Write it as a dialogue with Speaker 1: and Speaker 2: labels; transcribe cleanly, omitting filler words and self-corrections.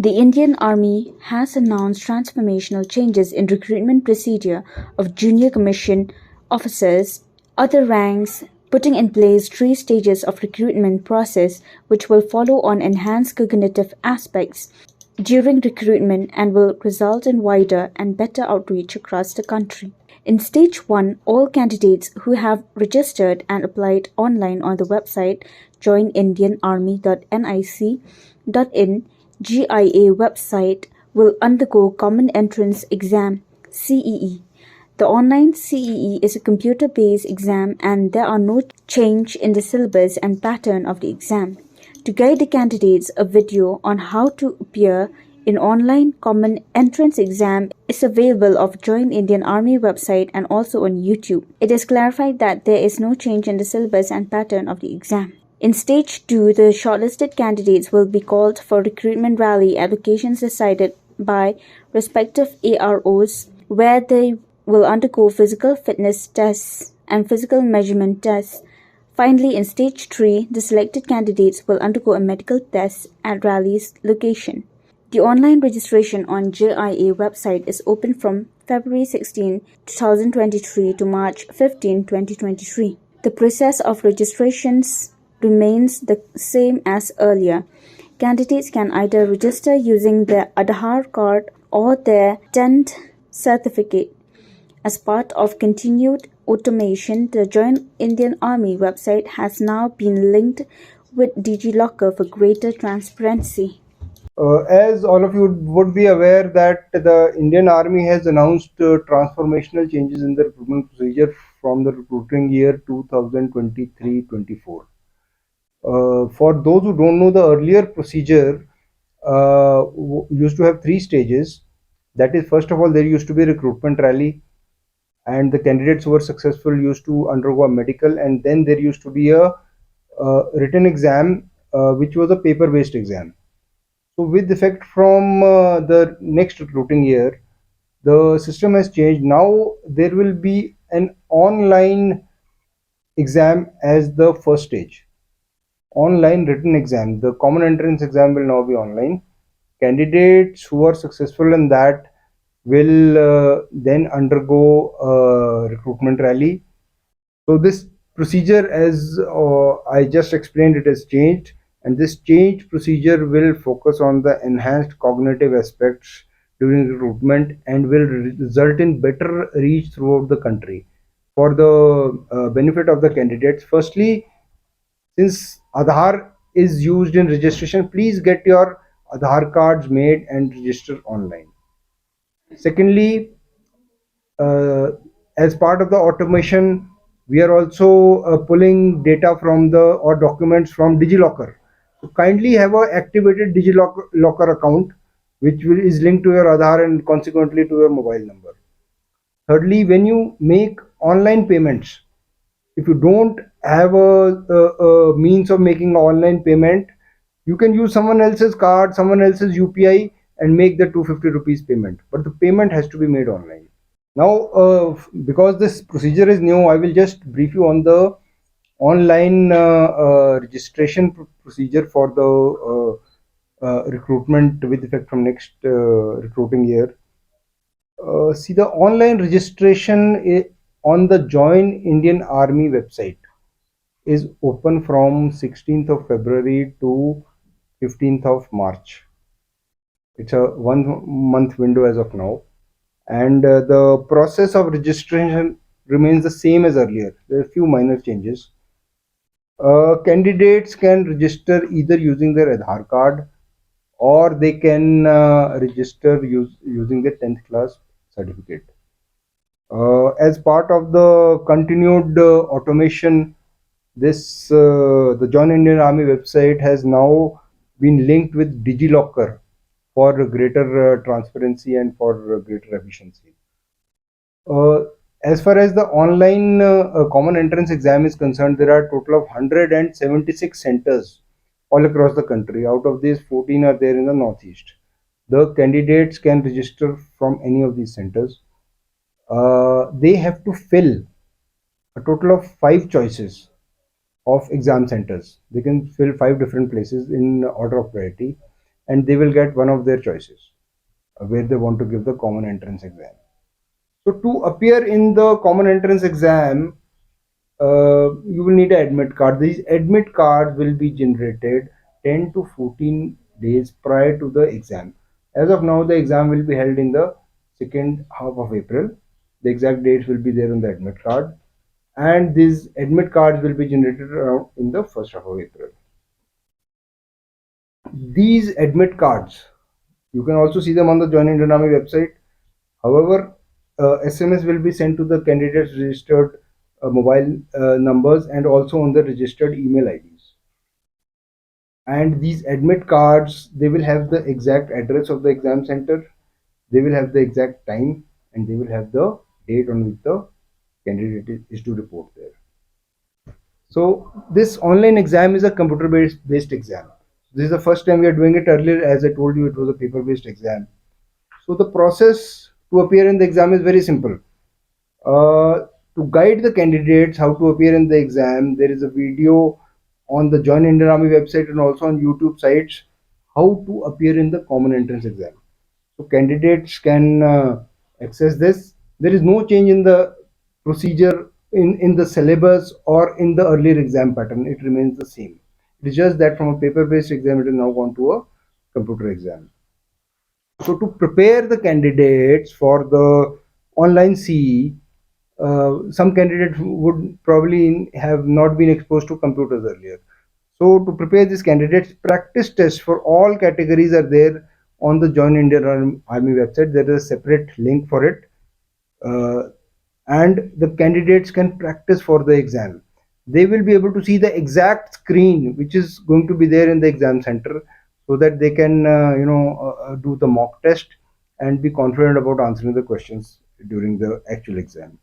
Speaker 1: The Indian Army has announced transformational changes in recruitment procedure of junior commissioned officers, other ranks, putting in place three stages of recruitment process which will follow on enhanced cognitive aspects during recruitment and will result in wider and better outreach across the country. In stage 1, all candidates who have registered and applied online on the website joinindianarmy.nic.in GIA website will undergo Common Entrance Exam CEE. The online CEE is a computer-based exam and there are no change in the syllabus and pattern of the exam. To guide the candidates, a video on how to appear in online common entrance exam is available of Join Indian Army website and also on YouTube. It is clarified that there is no change in the syllabus and pattern of the exam. In stage 2, the shortlisted candidates will be called for recruitment rally at locations decided by respective AROs where they will undergo physical fitness tests and physical measurement tests. Finally, in stage 3, the selected candidates will undergo a medical test at rally's location. The online registration on JIA website is open from February 16, 2023 to March 15, 2023. The process of registrations remains the same as earlier. Candidates can either register using their Aadhaar card or their 10th certificate. As part of continued automation, the Join Indian Army website has now been linked with DigiLocker for greater transparency.
Speaker 2: As all of you would be aware that the Indian Army has announced transformational changes in the recruitment procedure from the recruiting year 2023-24. For those who don't know, the earlier procedure used to have three stages. That is, first of all, there used to be a recruitment rally, and the candidates who were successful used to undergo a medical, and then there used to be a written exam, which was a paper-based exam. So, with effect from the next recruiting year, the system has changed. Now there will be an online exam as the first stage. Online written exam. The common entrance exam will now be online. Candidates who are successful in that will then undergo a recruitment rally. So this procedure, as I just explained, it has changed, and this change procedure will focus on the enhanced cognitive aspects during recruitment and will result in better reach throughout the country for the benefit of the candidates. Firstly, since Aadhaar is used in registration, please get your Aadhaar cards made and register online. Secondly, as part of the automation, we are also pulling data from the or documents from DigiLocker. So kindly have a activated DigiLocker account, which is linked to your Aadhaar and consequently to your mobile number. Thirdly, when you make online payments, if you don't have a means of making an online payment, you can use someone else's card, someone else's UPI, and make the 250 rupees payment. But the payment has to be made online. Now, because this procedure is new, I will just brief you on the online registration procedure for the recruitment with effect from next recruiting year. See, the online registration on the Join Indian Army website is open from 16th of February to 15th of March. It's a 1 month window as of now, and the process of registration remains the same as earlier. There are a few minor changes. Candidates can register either using their Aadhaar card or they can register using their 10th class certificate. As part of the continued automation, the Join Indian Army website has now been linked with DigiLocker for greater transparency and for greater efficiency. As far as the online common entrance exam is concerned, there are a total of 176 centers all across the country. Out of these, 14 are there in the northeast. The candidates can register from any of these centers. They have to fill a total of 5 choices of exam centers. They can fill 5 different places in order of priority, and they will get one of their choices where they want to give the common entrance exam. So to appear in the common entrance exam, you will need an admit card. These admit cards will be generated 10 to 14 days prior to the exam. As of now, the exam will be held in the second half of April. The exact dates will be there on the admit card, and these admit cards will be generated around in the first half of April. These admit cards, you can also see them on the Join Indian Army website. However, SMS will be sent to the candidates' registered mobile numbers and also on the registered email IDs. And these admit cards, they will have the exact address of the exam center, they will have the exact time, and they will have the date on which the candidate is to report there. So this online exam is a computer based exam. This is the first time we are doing it. Earlier, as I told you, it was a paper based exam. So the process to appear in the exam is very simple. To guide the candidates how to appear in the exam, there is a video on the Join Indian Army website and also on YouTube sites how to appear in the common entrance exam. So candidates can access this. There is no change in the procedure in the syllabus or in the earlier exam pattern. It remains the same. It is just that from a paper-based exam, it has now gone to a computer exam. So to prepare the candidates for the online CE, some candidates would probably have not been exposed to computers earlier. So to prepare these candidates, practice tests for all categories are there on the Join Indian Army website. There is a separate link for it. And the candidates can practice for the exam. They will be able to see the exact screen which is going to be there in the exam center, so that they can do the mock test and be confident about answering the questions during the actual exam.